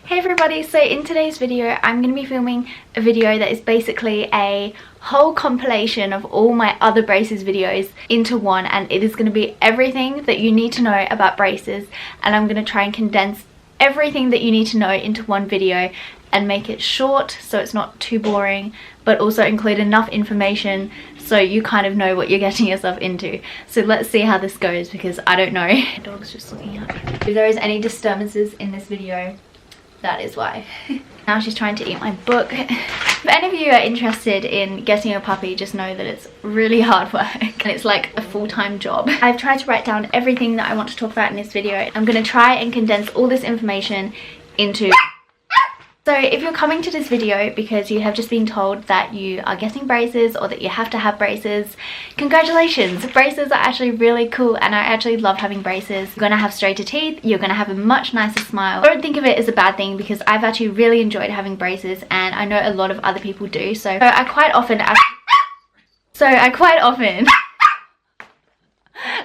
Hey everybody, so in today's video I'm going to be filming a video that is basically a whole compilation of all my other braces videos into one, and it is going to be everything that you need to know about braces, and I'm going to try and condense everything that you need to know into one video and make it short so it's not too boring, but also include enough information so you kind of know what you're getting yourself into. So let's see how this goes, because I don't know. The dog's just looking at me. If there is any disturbances in this video, that is why. Now she's trying to eat my book. If any of you are interested in getting a puppy, just know that it's really hard work and it's like a full-time job. I've tried to write down everything that I want to talk about in this video. I'm going to try and condense all this information into... So if you're coming to this video because you have just been told that you are getting braces or that you have to have braces, congratulations! Braces are actually really cool, and I actually love having braces. You're going to have straighter teeth, you're going to have a much nicer smile. Don't think of it as a bad thing, because I've actually really enjoyed having braces, and I know a lot of other people do. So I quite often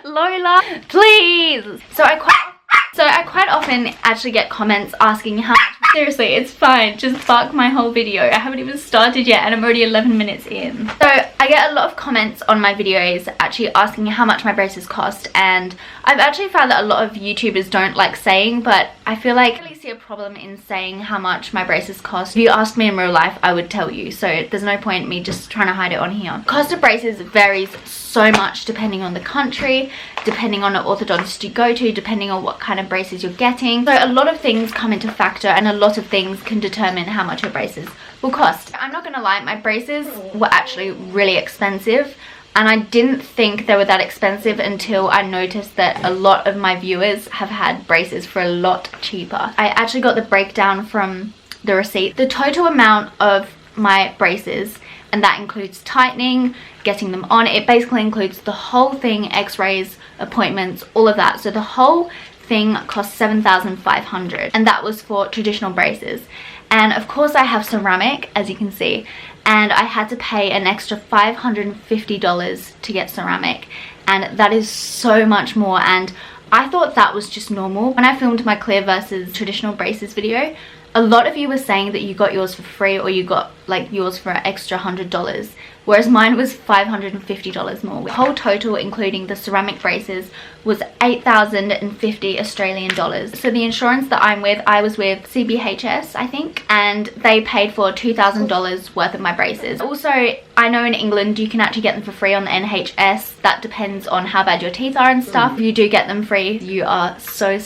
Lola, please! So I quite often actually get comments asking how much. Seriously, it's fine, just fuck my whole video. I haven't even started yet and I'm already 11 minutes in. So I get a lot of comments on my videos actually asking how much my braces cost, and I've actually found that a lot of YouTubers don't like saying, but I feel like I really see a problem in saying how much my braces cost. If you asked me in real life, I would tell you, so there's no point in me just trying to hide it on here. The cost of braces varies so much depending on the country, depending on the orthodontist you go to, depending on what kind of braces you're getting. So a lot of things come into factor, and a lot of things can determine how much your braces will cost. I'm not gonna lie, my braces were actually really expensive, and I didn't think they were that expensive until I noticed that a lot of my viewers have had braces for a lot cheaper. I actually got the breakdown from the receipt. The total amount of my braces, and that includes tightening, getting them on, it basically includes the whole thing, x-rays, appointments, all of that. So the whole thing cost $7,500, and that was for traditional braces. And of course I have ceramic, as you can see, and I had to pay an extra $550 to get ceramic, and that is so much more, and I thought that was just normal. When I filmed my clear versus traditional braces video, a lot of you were saying that you got yours for free, or you got like yours for an extra $100, whereas mine was $550 more. The whole total, including the ceramic braces, was 8,050 Australian dollars. So the insurance that I'm with, I was with CBHS, I think, and they paid for $2,000 worth of my braces. Also, I know in England you can actually get them for free on the NHS. That depends on how bad your teeth are and stuff. If you do get them free, you are so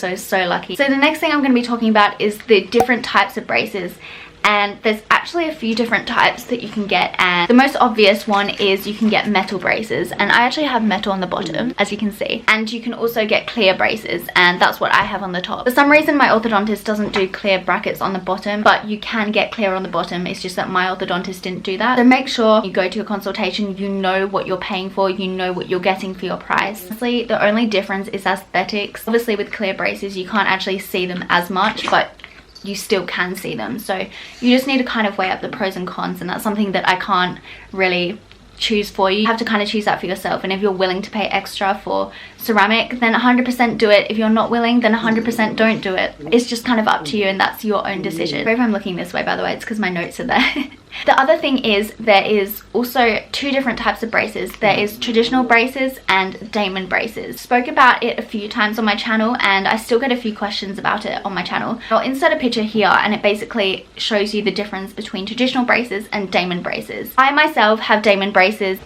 lucky. So the next thing I'm going to be talking about is the different types of braces. And there's actually a few different types that you can get, and the most obvious one is you can get metal braces, and I actually have metal on the bottom, as you can see, and you can also get clear braces, and that's what I have on the top. For some reason my orthodontist doesn't do clear brackets on the bottom, but you can get clear on the bottom. It's just that my orthodontist didn't do that. So make sure you go to a consultation, you know what you're paying for, you know what you're getting for your price. Honestly, the only difference is aesthetics. Obviously with clear braces you can't actually see them as much, but you still can see them, so you just need to kind of weigh up the pros and cons, and that's something that I can't really choose for you. You have to kind of choose that for yourself, and if you're willing to pay extra for ceramic, then 100% do it. If you're not willing, then 100% don't do it. It's just kind of up to you, and that's your own decision. Sorry if I'm looking this way, by the way, it's because my notes are there. The other thing is there is also two different types of braces. There is traditional braces and Damon braces. Spoke about it a few times on my channel, and I still get a few questions about it on my channel. I'll insert a picture here, and it basically shows you the difference between traditional braces and Damon braces. I myself have Damon braces.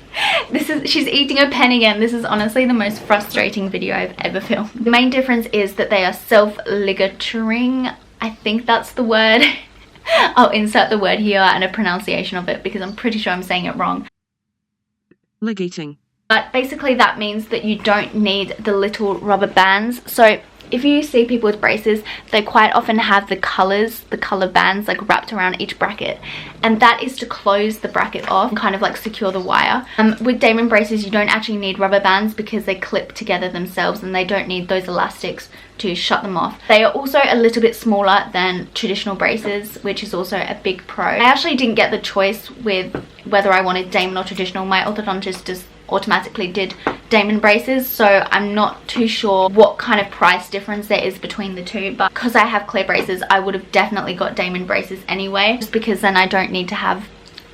She's eating a pen again. This is honestly the most frustrating video I've ever filmed. The main difference is that they are self-ligaturing. I think that's the word. I'll insert the word here and a pronunciation of it, because I'm pretty sure I'm saying it wrong. Ligating. But basically that means that you don't need the little rubber bands. So if you see people with braces, they quite often have the color bands like wrapped around each bracket, and that is to close the bracket off and kind of like secure the wire. With Damon braces you don't actually need rubber bands because they clip together themselves, and they don't need those elastics to shut them off. They are also a little bit smaller than traditional braces, which is also a big pro. I actually didn't get the choice with whether I wanted Damon or traditional. My orthodontist just automatically did Damon braces, so I'm not too sure what kind of price difference there is between the two, but because I have clear braces, I would have definitely got Damon braces anyway, just because then I don't need to have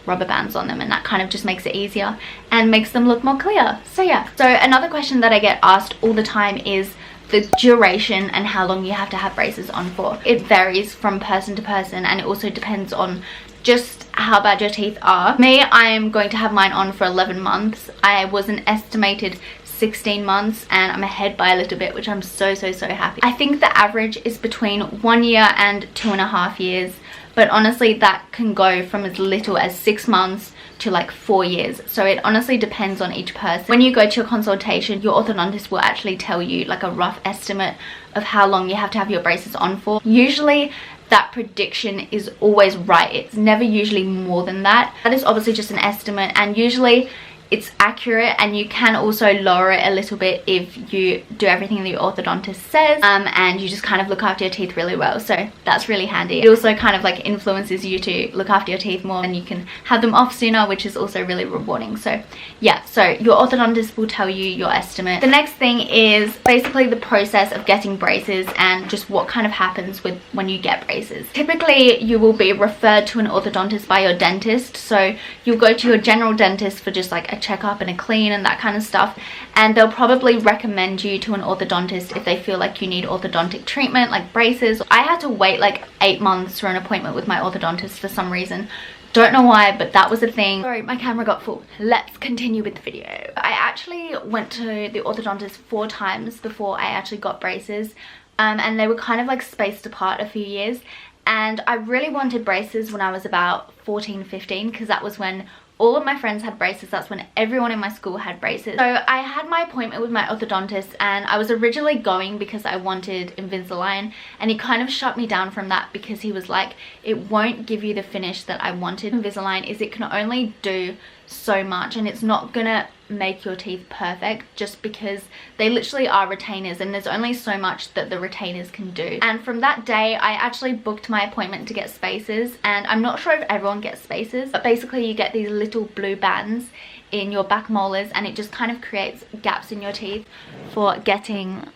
rubber bands on them, and that kind of just makes it easier and makes them look more clear. So yeah. So another question that I get asked all the time is the duration and how long you have to have braces on for. It varies from person to person, and it also depends on just how bad your teeth are. Me, I am going to have mine on for 11 months. I was an estimated 16 months and I'm ahead by a little bit, which I'm so happy. I think the average is between 1 year and 2.5 years, but honestly that can go from as little as 6 months to like 4 years. So it honestly depends on each person. When you go to your consultation, your orthodontist will actually tell you like a rough estimate of how long you have to have your braces on for. Usually that prediction is always right. It's never usually more than that. That is obviously just an estimate, and usually it's accurate, and you can also lower it a little bit if you do everything the orthodontist says, and you just kind of look after your teeth really well. So that's really handy. It also kind of like influences you to look after your teeth more, and you can have them off sooner, which is also really rewarding. So yeah, so your orthodontist will tell you your estimate. The next thing is basically the process of getting braces and just what kind of happens with when you get braces. Typically you will be referred to an orthodontist by your dentist, so you'll go to your general dentist for just like a checkup and a clean and that kind of stuff, and they'll probably recommend you to an orthodontist if they feel like you need orthodontic treatment like braces. I had to wait like 8 months for an appointment with my orthodontist for some reason. Don't know why, but that was a thing. Sorry, my camera got full. Let's continue with the video. I actually went to the orthodontist 4 times before I actually got braces, and they were kind of like spaced apart a few years, and I really wanted braces when I was about 14, 15, because that was when all of my friends had braces. That's when everyone in my school had braces. So I had my appointment with my orthodontist, and I was originally going because I wanted Invisalign, and he kind of shut me down from that because he was like, it won't give you the finish that I wanted. Invisalign is it can only do so much, and it's not gonna make your teeth perfect, just because they literally are retainers, and there's only so much that the retainers can do. And from that day I actually booked my appointment to get spaces, and I'm not sure if everyone gets spaces, but basically you get these little blue bands in your back molars, and it just kind of creates gaps in your teeth for getting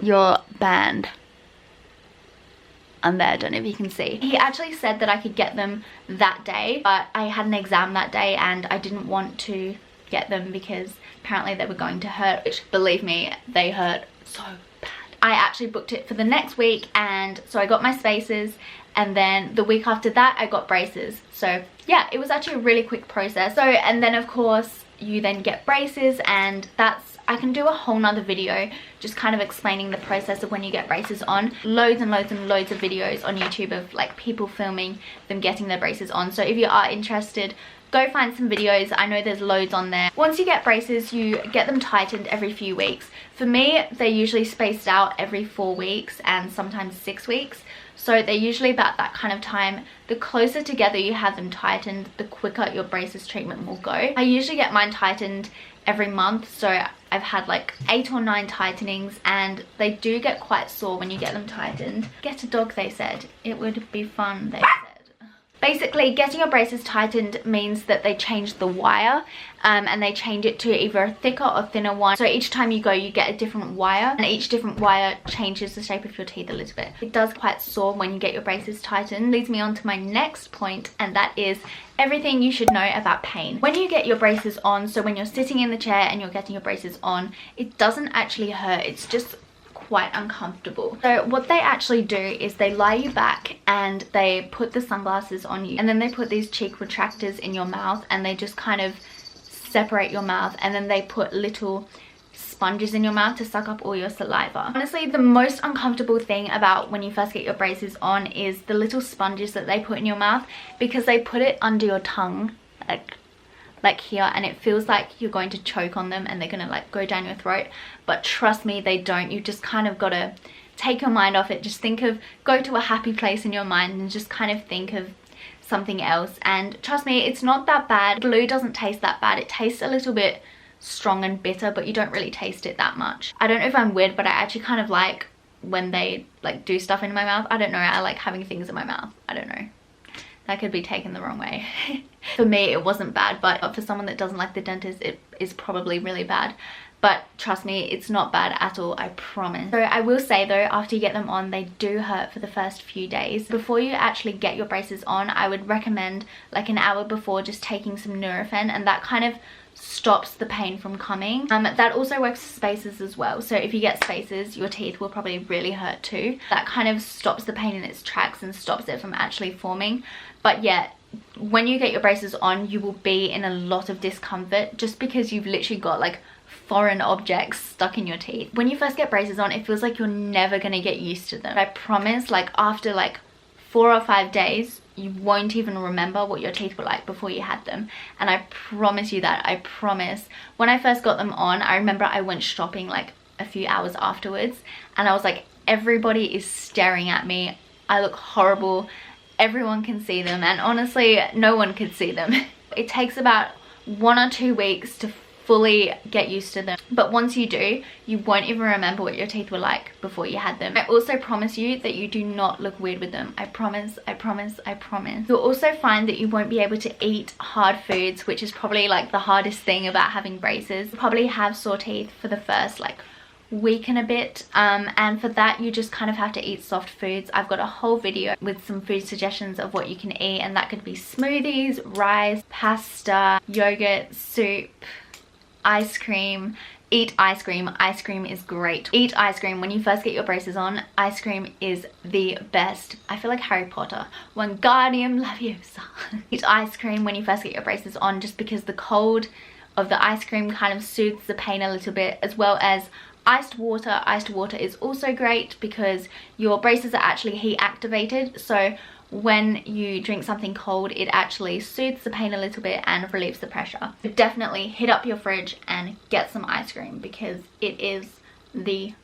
your band. And there, I don't know if you can see. He actually said that I could get them that day, but I had an exam that day and I didn't want to get them because apparently they were going to hurt, which, believe me, they hurt so bad. I actually booked it for the next week, and so I got my spaces, and then the week after that I got braces. So yeah, it was actually a really quick process. So, and then of course you then get braces, and I can do a whole nother video just kind of explaining the process of when you get braces on. Loads and loads and loads of videos on YouTube of like people filming them getting their braces on. So if you are interested, go find some videos. I know there's loads on there. Once you get braces, you get them tightened every few weeks. For me, they're usually spaced out every 4 weeks and sometimes 6 weeks. So they're usually about that kind of time. The closer together you have them tightened, the quicker your braces treatment will go. I usually get mine tightened every month, so I've had like 8 or 9 tightenings, and they do get quite sore when you get them tightened. Get a dog, they said. It would be fun, they said. Basically, getting your braces tightened means that they change the wire, and they change it to either a thicker or thinner one. So each time you go, you get a different wire, and each different wire changes the shape of your teeth a little bit. It does quite sore when you get your braces tightened. Leads me on to my next point, and that is everything you should know about pain. When you get your braces on, so when you're sitting in the chair and you're getting your braces on, it doesn't actually hurt. It's just quite uncomfortable. So what they actually do is they lie you back and they put the sunglasses on you, and then they put these cheek retractors in your mouth, and they just kind of separate your mouth, and then they put little sponges in your mouth to suck up all your saliva. Honestly, the most uncomfortable thing about when you first get your braces on is the little sponges that they put in your mouth, because they put it under your tongue like here, and it feels like you're going to choke on them and they're gonna like go down your throat, but trust me, they don't. You just kind of gotta take your mind off it. Just go to a happy place in your mind and just kind of think of something else, and trust me, it's not that bad. Glue doesn't taste that bad. It tastes a little bit strong and bitter, but you don't really taste it that much. I don't know if I'm weird, but I actually kind of like when they like do stuff in my mouth. I don't know, I like having things in my mouth. I don't know. that could be taken the wrong way. For me, it wasn't bad, but for someone that doesn't like the dentist, it is probably really bad. But trust me, it's not bad at all, I promise. So I will say though, after you get them on, they do hurt for the first few days. Before you actually get your braces on, I would recommend like an hour before just taking some Nurofen, and that kind of stops the pain from coming. That also works for spaces as well. So if you get spaces, your teeth will probably really hurt too. That kind of stops the pain in its tracks and stops it from actually forming. But yeah, when you get your braces on, you will be in a lot of discomfort just because you've literally got like foreign objects stuck in your teeth. When you first get braces on, it feels like you're never gonna get used to them. I promise, like after like 4 or 5 days, you won't even remember what your teeth were like before you had them. And I promise you that, I promise. When I first got them on, I remember I went shopping like a few hours afterwards, and I was like, everybody is staring at me. I look horrible. Everyone can see them, and honestly, no one could see them. It takes about 1 or 2 weeks to fully get used to them, but once you do, you won't even remember what your teeth were like before you had them. I also promise you that you do not look weird with them. I promise, I promise, I promise. You'll also find that you won't be able to eat hard foods, which is probably like the hardest thing about having braces. You'll probably have sore teeth for the first like week and a bit, and for that you just kind of have to eat soft foods. I've got a whole video with some food suggestions of what you can eat, and that could be smoothies, rice, pasta, yogurt, soup, ice cream. Eat ice cream. Ice cream is great. Eat ice cream when you first get your braces on. Ice cream is the best. I feel like Harry Potter. Wingardium Leviosa. Eat ice cream when you first get your braces on, just because the cold of the ice cream kind of soothes the pain a little bit, as well as iced water. Iced water is also great because your braces are actually heat activated, so when you drink something cold, it actually soothes the pain a little bit and relieves the pressure. But definitely hit up your fridge and get some ice cream because it is the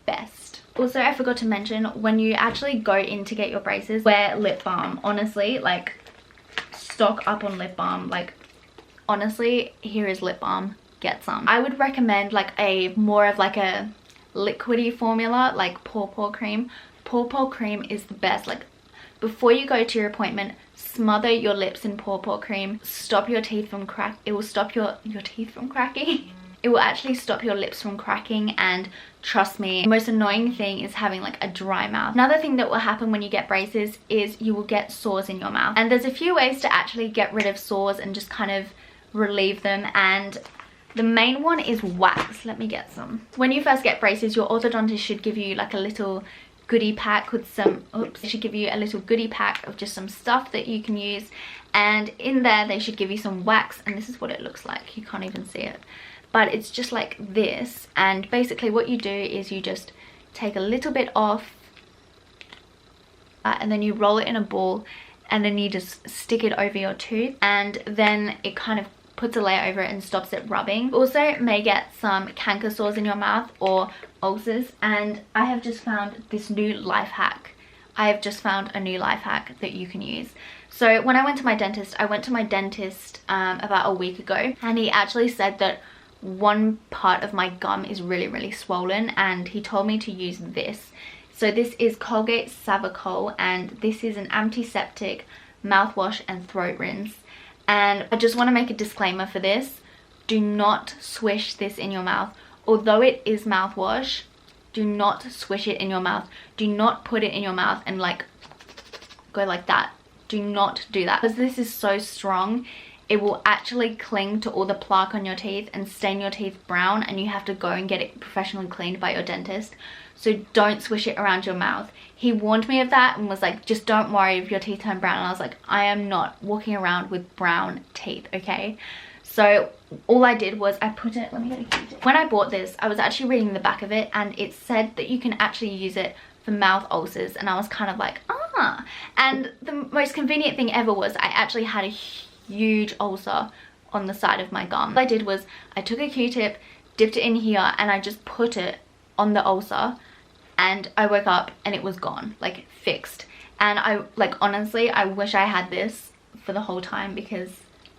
best. Also, I forgot to mention, when you actually go in to get your braces, wear lip balm. Honestly, like, stock up on lip balm. Like, honestly, here is lip balm. Get some. I would recommend like a more of like a liquidy formula, like Paw Paw cream. Paw Paw cream is the best. Like, before you go to your appointment, smother your lips in Paw Paw cream. Stop your teeth from crack. It will stop your teeth from cracking. It will actually stop your lips from cracking, and trust me, the most annoying thing is having like a dry mouth. Another thing that will happen when you get braces is you will get sores in your mouth. And there's a few ways to actually get rid of sores and just kind of relieve them, and the main one is wax. Let me get some. When you first get braces, your orthodontist should give you like a little goodie pack with some, they should give you a little goodie pack of just some stuff that you can use, and in there they should give you some wax, and this is what it looks like. You can't even see it, but it's just like this, and basically what you do is you just take a little bit off, and then you roll it in a ball, and then you just stick it over your tooth, and then it kind of puts a layer over it and stops it rubbing. You also may get some canker sores in your mouth or ulcers, and I have just found this new life hack. I have just found a new life hack that you can use. So when I went to my dentist, about a week ago, and he actually said that one part of my gum is really swollen, and he told me to use this. So this is Colgate Savacol, and this is an antiseptic mouthwash and throat rinse. And I just want to make a disclaimer for this. Do not swish this in your mouth. Although it is mouthwash, do not swish it in your mouth. Do not put it in your mouth and like go like that. Do not do that, because this is so strong. It will actually cling to all the plaque on your teeth and stain your teeth brown, and you have to go and get it professionally cleaned by your dentist. So don't swish it around your mouth. He warned me of that and was like, just don't worry if your teeth turn brown. And I was like, I am not walking around with brown teeth, okay? So all I did was I put it, let me get a Q-tip. When I bought this, I was actually reading the back of it, and it said that you can actually use it for mouth ulcers, and I was kind of like, ah. And the most convenient thing ever was I actually had a huge ulcer on the side of my gum. What I did was I took a Q-tip, dipped it in here, and I just put it on the ulcer, and I woke up and it was gone, like fixed. And I, like, honestly, I wish I had this for the whole time, because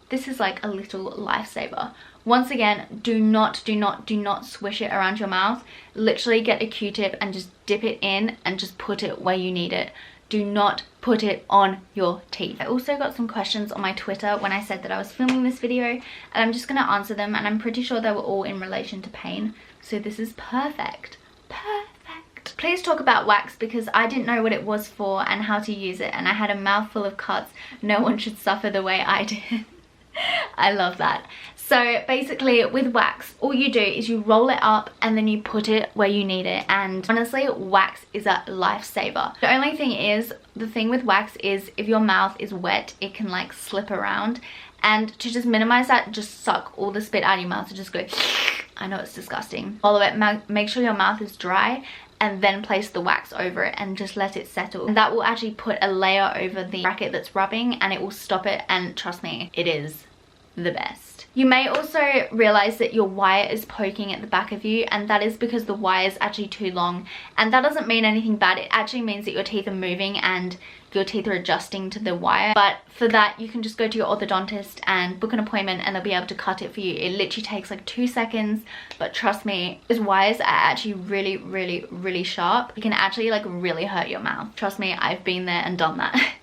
this is like a little lifesaver. Once again, do not swish it around your mouth. Literally get a Q-tip and just dip it in and just put it where you need it. Do not put it on your teeth. I also got some questions on my Twitter when I said that I was filming this video, and I'm just going to answer them, and I'm pretty sure they were all in relation to pain. So this is perfect. Perfect. Please talk about wax, because I didn't know what it was for and how to use it, and I had a mouthful of cuts. No one should suffer the way I did. I love that. So basically with wax, all you do is you roll it up and then you put it where you need it, and honestly wax is a lifesaver. The only thing is, the thing with wax is if your mouth is wet, it can like slip around, and to just minimize that, just suck all the spit out of your mouth and just go I know it's disgusting. Follow it, make sure your mouth is dry, and then place the wax over it and just let it settle. And that will actually put a layer over the bracket that's rubbing, and it will stop it, and trust me, it is the best. You may also realize that your wire is poking at the back of you, and that is because the wire is actually too long, and that doesn't mean anything bad. It actually means that your teeth are moving and your teeth are adjusting to the wire. But for that, you can just go to your orthodontist and book an appointment, and they'll be able to cut it for you. It literally takes like 2 seconds, but trust me, those wires are actually really sharp. You can actually like really hurt your mouth. Trust me, I've been there and done that.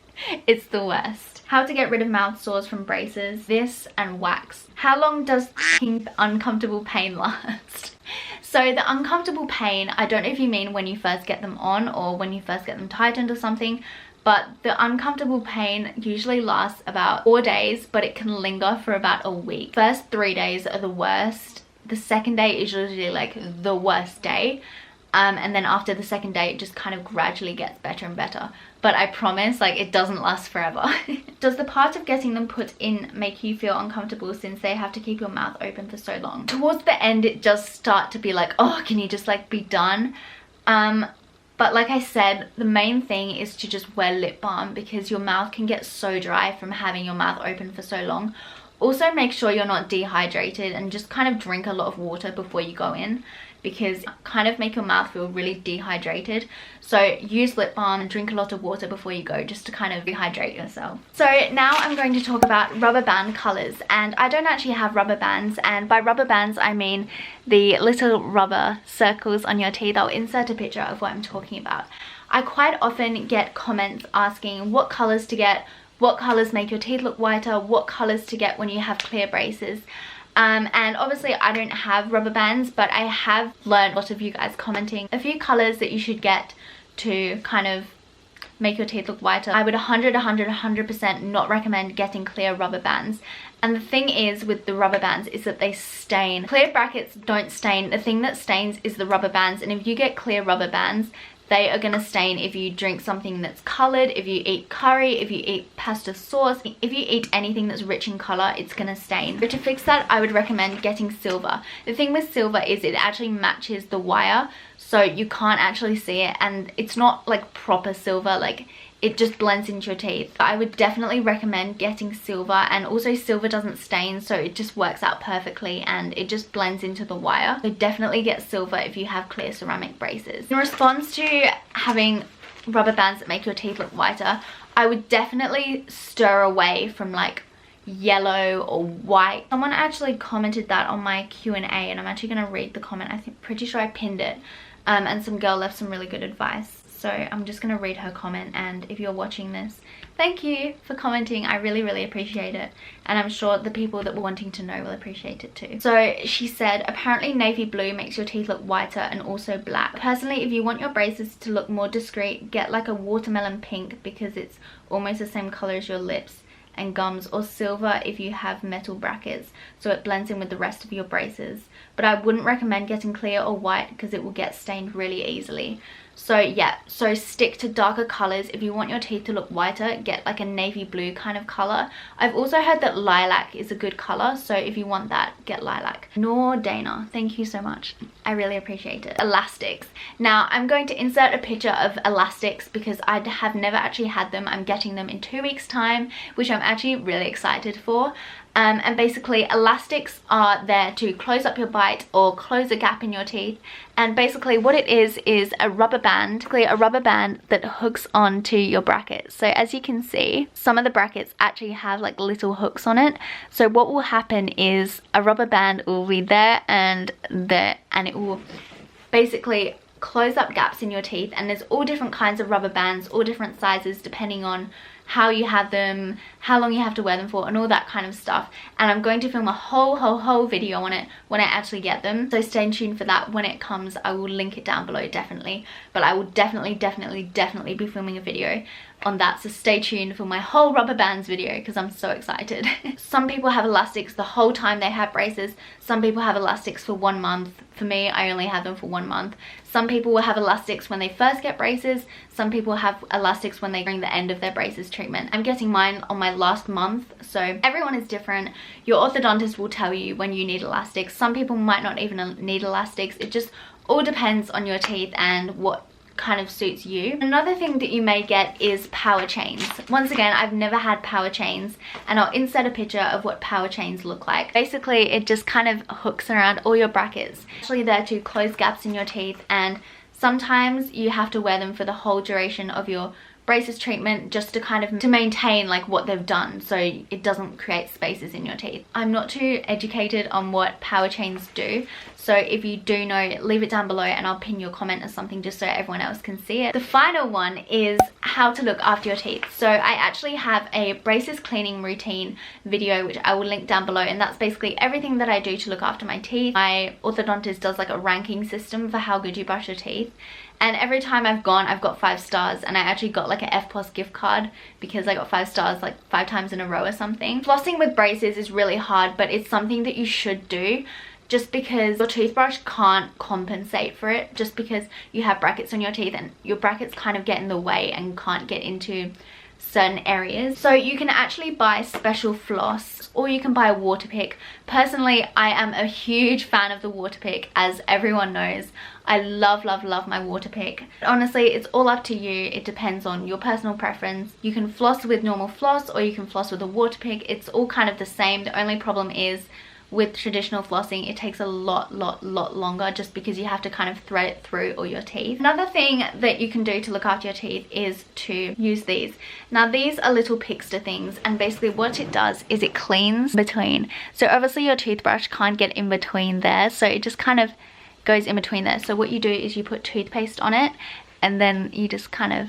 It's the worst. How to get rid of mouth sores from braces: this and wax. How long does uncomfortable pain last? So the uncomfortable pain, I don't know if you mean when you first get them on or when you first get them tightened or something, but the uncomfortable pain usually lasts about 4 days, but it can linger for about a week. First 3 days are the worst. The second day is usually like the worst day. And then after the second day, it just kind of gradually gets better and better. But I promise, like, it doesn't last forever. Does the part of getting them put in make you feel uncomfortable, since they have to keep your mouth open for so long? Towards the end, it does start to be like, oh, can you just like be done? But like I said, the main thing is to just wear lip balm, because your mouth can get so dry from having your mouth open for so long. Also, make sure you're not dehydrated, and just kind of drink a lot of water before you go in, because kind of make your mouth feel really dehydrated. So use lip balm and drink a lot of water before you go, just to kind of rehydrate yourself. So now I'm going to talk about rubber band colors, and I don't actually have rubber bands, and by rubber bands I mean the little rubber circles on your teeth. I'll insert a picture of what I'm talking about. I quite often get comments asking what colors to get, what colors make your teeth look whiter, what colors to get when you have clear braces. And obviously I don't have rubber bands, but I have learned a lot of you guys commenting a few colors that you should get to kind of make your teeth look whiter. I would 100% not recommend getting clear rubber bands. And the thing is with the rubber bands is that they stain. Clear brackets don't stain. The thing that stains is the rubber bands, and if you get clear rubber bands, they are going to stain if you drink something that's coloured, if you eat curry, if you eat pasta sauce, if you eat anything that's rich in colour, it's going to stain. But to fix that, I would recommend getting silver. The thing with silver is it actually matches the wire, so you can't actually see it, and it's not like proper silver, like it just blends into your teeth. I would definitely recommend getting silver, and also silver doesn't stain, so it just works out perfectly and it just blends into the wire. So definitely get silver if you have clear ceramic braces. In response to having rubber bands that make your teeth look whiter, I would definitely stir away from like yellow or white. Someone actually commented that on my Q&A, and I'm actually going to read the comment. Pretty sure I pinned it, and some girl left some really good advice. So I'm just going to read her comment, and if you're watching this, thank you for commenting. I really appreciate it, and I'm sure the people that were wanting to know will appreciate it too. So she said, apparently navy blue makes your teeth look whiter and also black. Personally, if you want your braces to look more discreet, get like a watermelon pink, because it's almost the same color as your lips and gums, or silver if you have metal brackets, so it blends in with the rest of your braces. But I wouldn't recommend getting clear or white, because it will get stained really easily. So yeah, so stick to darker colors. If you want your teeth to look whiter, get like a navy blue kind of color. I've also heard that lilac is a good color, so if you want that, get lilac. Nor Dana, thank you so much. I really appreciate it. Elastics. Now I'm going to insert a picture of elastics, because I have never actually had them. I'm getting them in 2 weeks time, which I'm actually really excited for. And basically elastics are there to close up your bite or close a gap in your teeth, and basically what it is a rubber band, that hooks onto your brackets. So as you can see, some of the brackets actually have like little hooks on it. So what will happen is a rubber band will be there and there, and it will basically close up gaps in your teeth, and there's all different kinds of rubber bands, all different sizes depending on how you have them, how long you have to wear them for, and all that kind of stuff. And I'm going to film a whole video on it when I actually get them, so stay tuned for that. When it comes, I will link it down below, definitely. But I will definitely be filming a video on that, so stay tuned for my whole rubber bands video because I'm so excited. Some people have elastics the whole time they have braces. Some people have elastics for 1 month. For me, I only have them for 1 month. Some people will have elastics when they first get braces. Some people have elastics when they bring the end of their braces treatment. I'm getting mine on my last month, so everyone is different. Your orthodontist will tell you when you need elastics. Some people might not even need elastics. It just all depends on your teeth and what kind of suits you. Another thing that you may get is power chains. Once again, I've never had power chains, and I'll insert a picture of what power chains look like. Basically, it just kind of hooks around all your brackets. Actually there to close gaps in your teeth, and sometimes you have to wear them for the whole duration of your braces treatment just to kind of to maintain like what they've done, so it doesn't create spaces in your teeth. I'm not too educated on what power chains do, so if you do know, leave it down below and I'll pin your comment or something just so everyone else can see it. The final one is how to look after your teeth. So I actually have a braces cleaning routine video which I will link down below, and that's basically everything that I do to look after my teeth. My orthodontist does like a ranking system for how good you brush your teeth, and every time I've gone, I've got 5 stars, and I actually got like an FPOS gift card because I got 5 stars like 5 times in a row or something. Flossing with braces is really hard, but it's something that you should do just because your toothbrush can't compensate for it, just because you have brackets on your teeth and your brackets kind of get in the way and can't get into certain areas. So you can actually buy special floss, or you can buy a Waterpik. Personally, I am a huge fan of the Waterpik, as everyone knows. I love my Waterpik. Honestly, it's all up to you. It depends on your personal preference. You can floss with normal floss, or you can floss with a Waterpik. It's all kind of the same. The only problem is with traditional flossing, it takes a lot longer just because you have to kind of thread it through all your teeth. Another thing that you can do to look after your teeth is to use these. Now these are little Pixter things, and basically what it does is it cleans between. So obviously your toothbrush can't get in between there, so it just kind of goes in between there. So what you do is you put toothpaste on it, and then you just kind of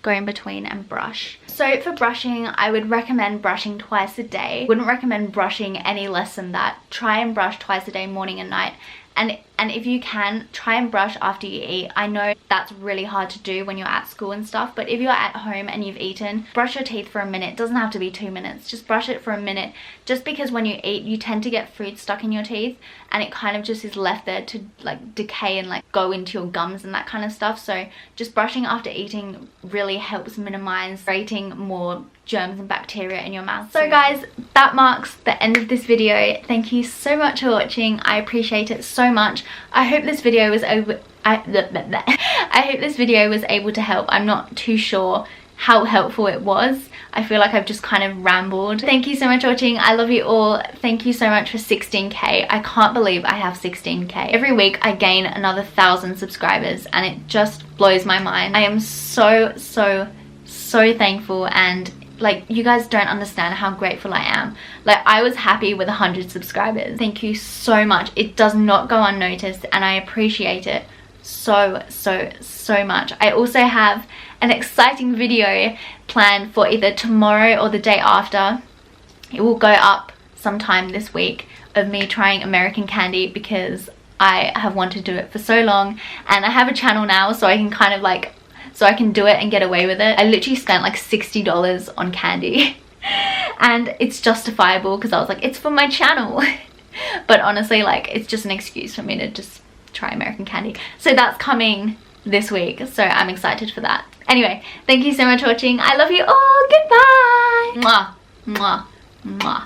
go in between and brush. So for brushing, I would recommend brushing twice a day. Wouldn't recommend brushing any less than that. Try and brush twice a day, morning and night. And if you can, try and brush after you eat. I know that's really hard to do when you're at school and stuff, but if you're at home and you've eaten, brush your teeth for a minute. It doesn't have to be 2 minutes. Just brush it for a minute, just because when you eat, you tend to get food stuck in your teeth, and it kind of just is left there to like decay and like go into your gums and that kind of stuff. So just brushing after eating really helps minimize creating more germs and bacteria in your mouth. So guys, that marks the end of this video. Thank you so much for watching. I appreciate it so much. I hope this video was I hope this video was able to help. I'm not too sure how helpful it was. I feel like I've just kind of rambled. Thank you so much for watching. I love you all. Thank you so much for 16k. I can't believe I have 16k. Every week I gain another 1,000 subscribers, and it just blows my mind. I am so thankful, and like, you guys don't understand how grateful I am. Like, I was happy with 100 subscribers. Thank you so much. It does not go unnoticed, and I appreciate it so much. I also have an exciting video planned for either tomorrow or the day after. It will go up sometime this week, of me trying American candy, because I have wanted to do it for so long, and I have a channel now, so I can kind of like, so I can do it and get away with it. I literally spent like $60 on candy and it's justifiable because I was like, it's for my channel. But honestly, like, it's just an excuse for me to just try American candy. So that's coming this week, so I'm excited for that. Anyway, thank you so much for watching. I love you all. Goodbye. Mwah, mwah, mwah.